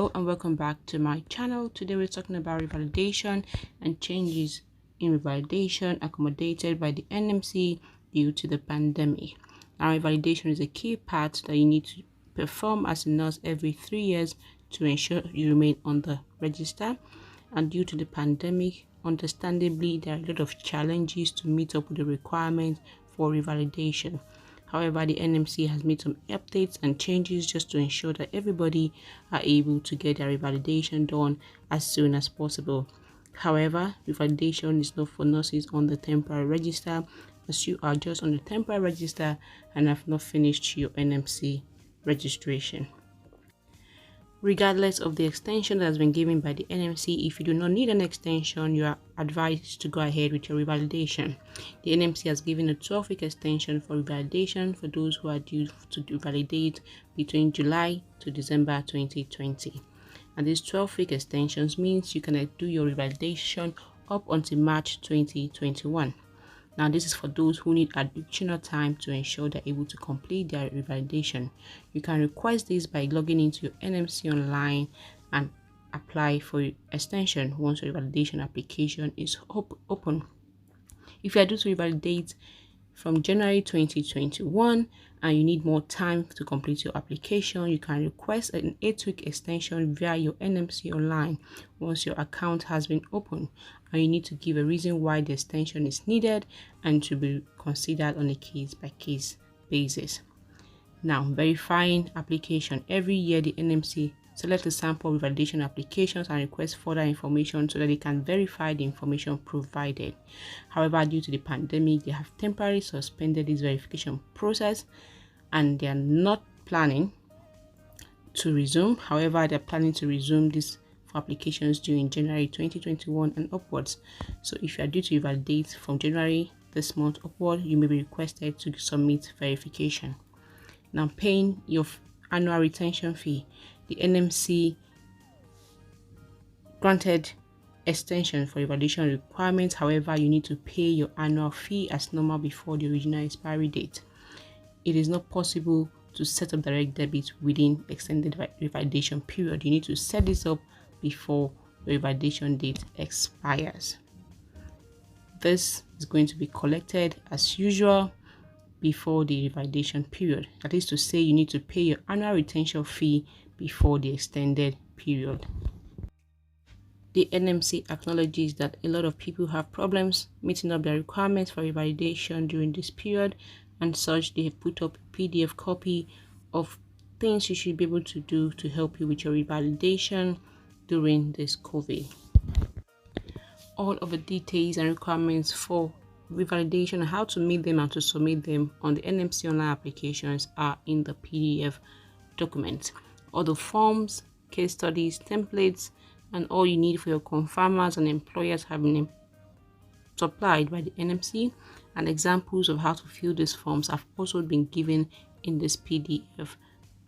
Hello and welcome back to my channel. Today we're talking about revalidation and changes in revalidation accommodated by the NMC due to the pandemic. Now, revalidation is a key part that you need to perform as a nurse every 3 years to ensure you remain on the register. And due to the pandemic, understandably, there are a lot of challenges to meet up with the requirements for revalidation. However, the NMC has made some updates and changes just to ensure that everybody are able to get their revalidation done as soon as possible. However, revalidation is not for nurses on the temporary register, as you are just on the temporary register and have not finished your NMC registration. Regardless of the extension that has been given by the NMC, if you do not need an extension, you are advised to go ahead with your revalidation. The NMC has given a 12-week extension for revalidation for those who are due to revalidate between July to December 2020. And these 12-week extensions means you can do your revalidation up until March 2021. Now, this is for those who need additional time to ensure they're able to complete their revalidation. You can request this by logging into your NMC online and apply for your extension once your revalidation application is open. If you are due to revalidate from January 2021 and you need more time to complete your application, you can request an 8-week extension via your NMC online once your account has been opened, and you need to give a reason why the extension is needed and to be considered on a case-by-case basis. Now, verifying application. Every year the NMC select a sample revalidation applications and request further information so that they can verify the information provided. However, due to the pandemic, they have temporarily suspended this verification process and they are not planning to resume. However, they're planning to resume this for applications due in January 2021 and upwards. So if you are due to validate from January this month upward, you may be requested to submit verification. Now, paying your annual retention fee. The NMC granted extension for evaluation requirements. However, you need to pay your annual fee as normal before the original expiry date. It is not possible to set up direct debit within extended revalidation period. You need to set this up before the revalidation date expires. This is going to be collected as usual before the revalidation period. That is to say, you need to pay your annual retention fee before the extended period. The NMC acknowledges that a lot of people have problems meeting up their requirements for revalidation during this period, and such they have put up a PDF copy of things you should be able to do to help you with your revalidation during this COVID. All of the details and requirements for revalidation and how to meet them and to submit them on the NMC online applications are in the PDF document. All the forms, case studies, templates, and all you need for your confirmers and employers have been supplied by the NMC, and examples of how to fill these forms have also been given in this PDF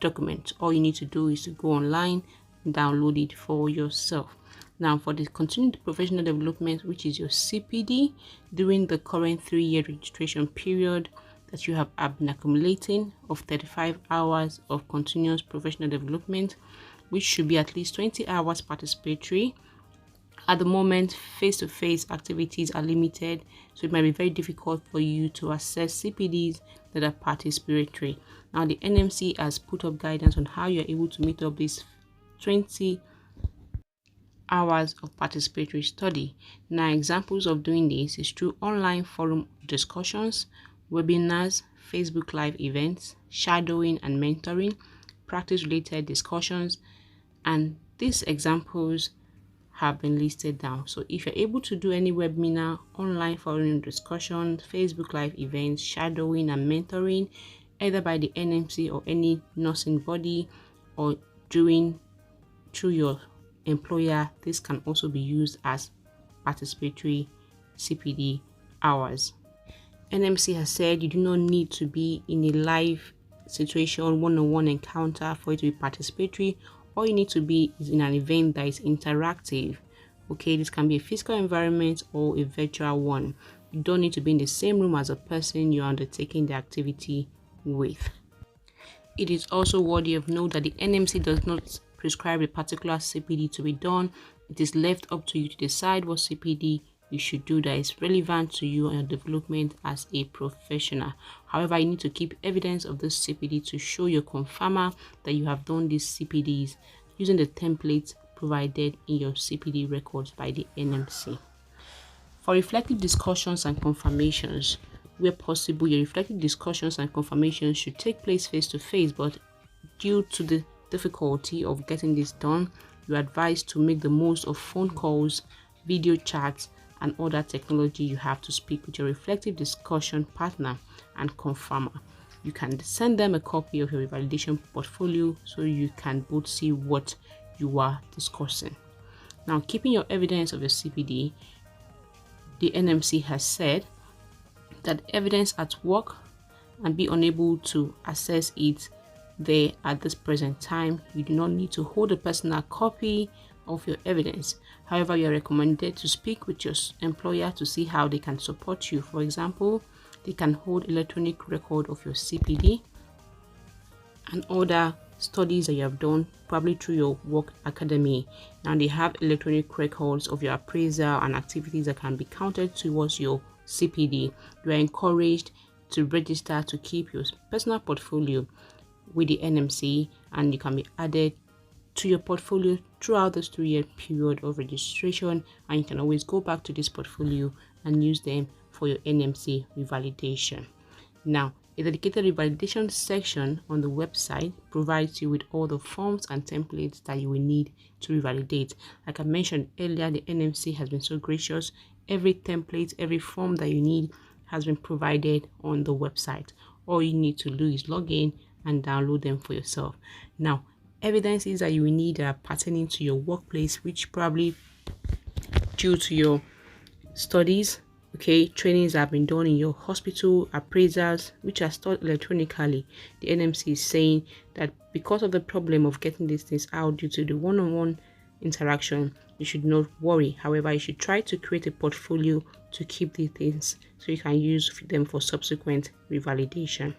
document. All you need to do is to go online and download it for yourself. Now, for the continued professional development, which is your CPD, during the current 3-year registration period that you have been accumulating of 35 hours of continuous professional development, which should be at least 20 hours participatory. At the moment, face-to-face activities are limited, so it might be very difficult for you to assess CPDs that are participatory. Now, the NMC has put up guidance on how you are able to meet up these 20 hours of participatory study. Now, examples of doing this is through online forum discussions, webinars, Facebook Live events, shadowing and mentoring, practice-related discussions, and these examples have been listed down. So if you're able to do any webinar, online forum discussions, Facebook Live events, shadowing and mentoring, either by the NMC or any nursing body or doing through your employer, this can also be used as participatory CPD hours. NMC has said you do not need to be in a live situation, one-on-one encounter for it to be participatory. All you need to be is in an event that is interactive. Okay, this can be a physical environment or a virtual one. You don't need to be in the same room as a person you're undertaking the activity with. It is also worthy of note that the NMC does not prescribe a particular CPD to be done, it is left up to you to decide what CPD you should do that is relevant to you and your development as a professional. However, you need to keep evidence of this CPD to show your confirmer that you have done these CPDs using the templates provided in your CPD records by the NMC. For reflective discussions and confirmations, where possible, your reflective discussions and confirmations should take place face-to-face, but due to the difficulty of getting this done, you are advised to make the most of phone calls, video chats, and other technology you have to speak with your reflective discussion partner and confirmer. You can send them a copy of your revalidation portfolio so you can both see what you are discussing. Now, keeping your evidence of your CPD, the NMC has said that evidence at work and be unable to access it there at this present time, you do not need to hold a personal copy of your evidence. However, you are recommended to speak with your employer to see how they can support you. For example, they can hold electronic record of your CPD and other studies that you have done, probably through your work academy. Now they have electronic records of your appraisal and activities that can be counted towards your CPD. You are encouraged to register to keep your personal portfolio with the NMC, and you can be added to your portfolio throughout this 2-year period of registration, and you can always go back to this portfolio and use them for your NMC revalidation. Now, a dedicated revalidation section on the website provides you with all the forms and templates that you will need to revalidate. Like I mentioned earlier, the NMC has been so gracious. Every template, every form that you need has been provided on the website. All you need to do is log in and download them for yourself. Now, evidences that you will need are pertaining to your workplace, which probably due to your studies, trainings have been done in your hospital, appraisals which are stored electronically. The NMC is saying that because of the problem of getting these things out due to the one-on-one interaction, you should not worry. However, you should try to create a portfolio to keep these things so you can use them for subsequent revalidation.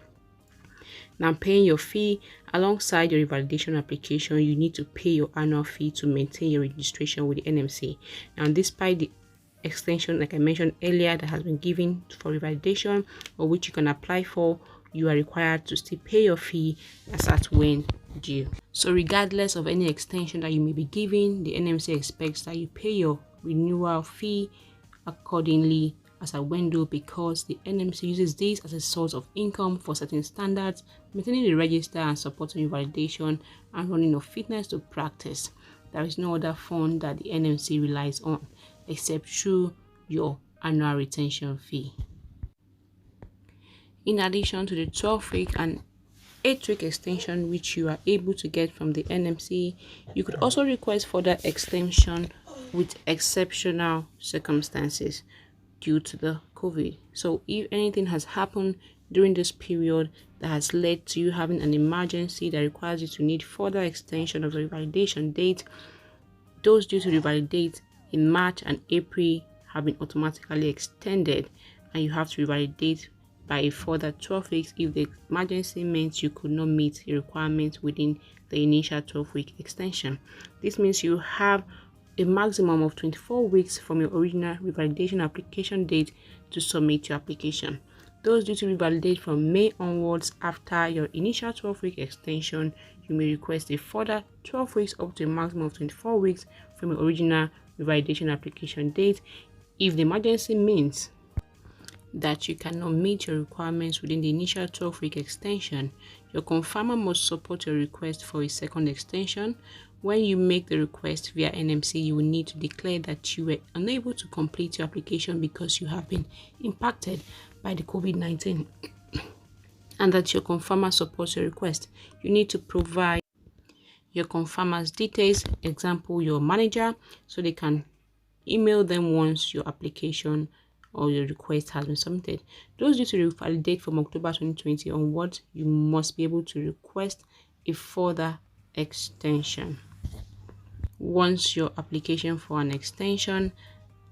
Now, paying your fee alongside your revalidation application, you need to pay your annual fee to maintain your registration with the NMC. Now, despite the extension, like I mentioned earlier, that has been given for revalidation or which you can apply for, you are required to still pay your fee as at when due. So regardless of any extension that you may be given, the NMC expects that you pay your renewal fee accordingly as a window, because the NMC uses this as a source of income for certain standards, maintaining the register and supporting validation and running of fitness to practice. There is no other fund that the NMC relies on except through your annual retention fee. In addition to the 12-week and 8-week extension which you are able to get from the NMC, you could also request further extension with exceptional circumstances due to the COVID. So if anything has happened during this period that has led to you having an emergency that requires you to need further extension of the revalidation date, those due to revalidate in March and April have been automatically extended, and you have to revalidate by a further 12 weeks if the emergency meant you could not meet the requirements within the initial 12-week extension. This means you have a maximum of 24 weeks from your original revalidation application date to submit your application. Those due to revalidate from May onwards after your initial 12-week extension, you may request a further 12 weeks up to a maximum of 24 weeks from your original revalidation application date. If the emergency means that you cannot meet your requirements within the initial 12-week extension, your confirmer must support your request for a second extension. When you make the request via NMC, you will need to declare that you were unable to complete your application because you have been impacted by the COVID-19 and that your confirmer supports your request. You need to provide your confirmer's details, example, your manager, so they can email them once your application or your request has been submitted. Those due to revalidate from October 2020 onwards, you must be able to request a further extension. Once your application for an extension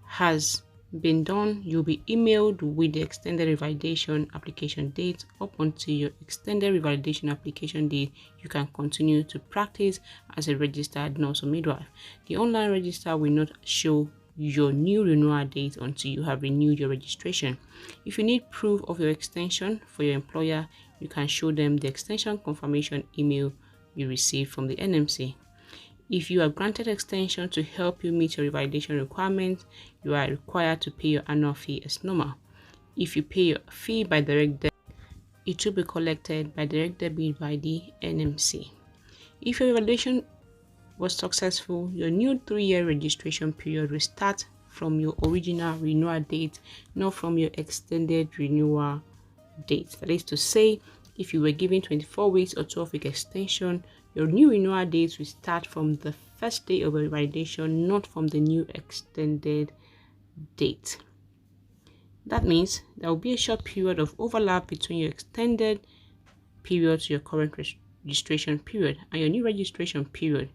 has been done, you'll be emailed with the extended revalidation application date. Up until your extended revalidation application date, you can continue to practice as a registered nurse or midwife. The online register will not show your new renewal date until you have renewed your registration. If you need proof of your extension for your employer, you can show them the extension confirmation email you received from the NMC. If you are granted extension to help you meet your revalidation requirements, you are required to pay your annual fee as normal. If you pay your fee by direct debit, it will be collected by direct debit by the NMC. If your revalidation was successful, your new 3-year registration period will start from your original renewal date, not from your extended renewal date. That is to say, if you were given 24 weeks or 12-week extension, your new renewal dates will start from the first day of your revalidation, not from the new extended date. That means there will be a short period of overlap between your extended period to your current registration period and your new registration period.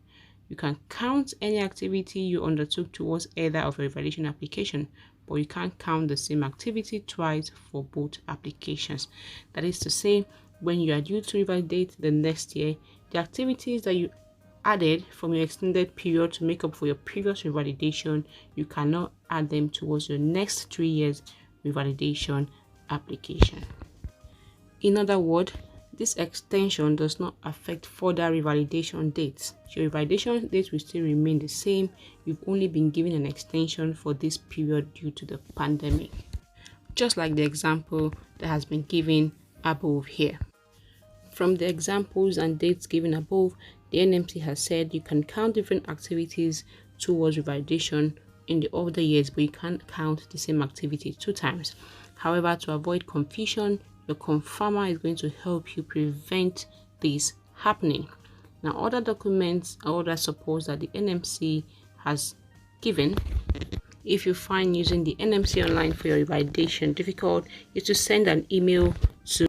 You can count any activity you undertook towards either of your revalidation application, but you can't count the same activity twice for both applications. That is to say, when you are due to revalidate the next year, the activities that you added from your extended period to make up for your previous revalidation, you cannot add them towards your next 3 years revalidation application. In other words, this extension does not affect further revalidation dates. Your revalidation dates will still remain the same. You've only been given an extension for this period due to the pandemic. Just like the example that has been given above here. From the examples and dates given above, the NMC has said you can count different activities towards revalidation in the other years, but you can't count the same activity 2 times. However, to avoid confusion, your confirmer is going to help you prevent this happening. Now, other documents or other supports that the NMC has given, if you find using the NMC online for your revalidation difficult, is to send an email to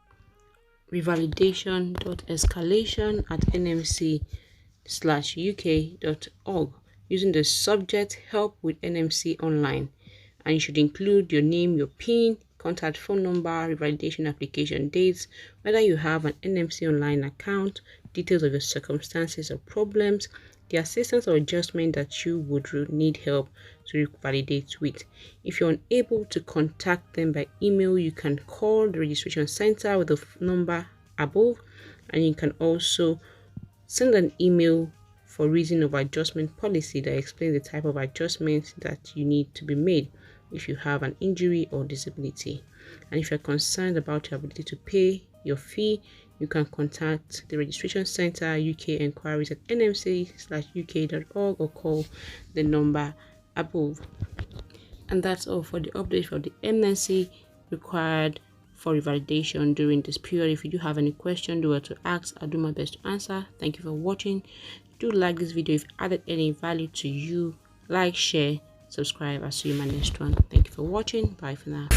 revalidation.escalation@nmc/uk.org using the subject help with NMC online, and you should include your name, your PIN, contact phone number, revalidation application dates, whether you have an NMC online account, details of your circumstances or problems, the assistance or adjustment that you would need help to validate with. If you're unable to contact them by email, you can call the registration center with the number above, and you can also send an email for reason of adjustment policy that explains the type of adjustments that you need to be made if you have an injury or disability. And if you're concerned about your ability to pay your fee, you can contact the Registration Center UK Enquiries at nmc/uk.org or call the number above. And that's all for the update for the NMC required for revalidation during this period. If you do have any question, do what to ask. I'll do my best to answer. Thank you for watching. Do like this video if it added any value to you. Like, share, subscribe. I'll see you in my next one. Thank you for watching. Bye for now.